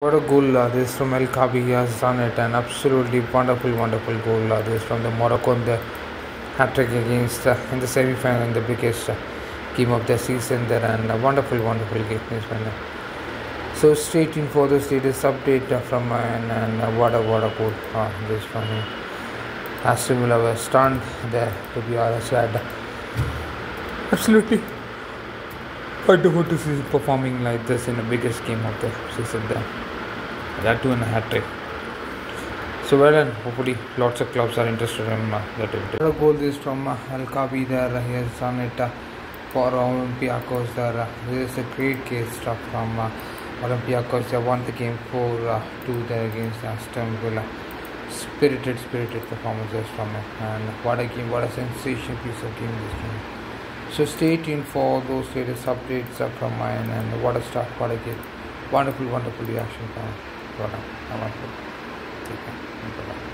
What a goal this from El Khabi. He has done it. An absolutely wonderful, wonderful goal this from the Morocco in the hat-trick against in the semi-final in the biggest game of the season there, and a wonderful, wonderful game this one. So straight in for the latest update from and what a goal this from him. Aston Villa were stunned there, to be honest. Had absolutely wonderful to see performing like this in the biggest game of the season there. That too in a hat-trick. So well done. Hopefully lots of clubs are interested in that. The goal is from El Khabi there. He has done it for Olympiacos there. This is a great case stuff from Olympiacos. They won the game 4-2 there against Aston Villa. Spirited performances from it, and what a game, what a sensational piece of game this game. So stay tuned for those latest updates from mine, and what a start, what a game. Wonderful reaction from Take care. Bye-bye.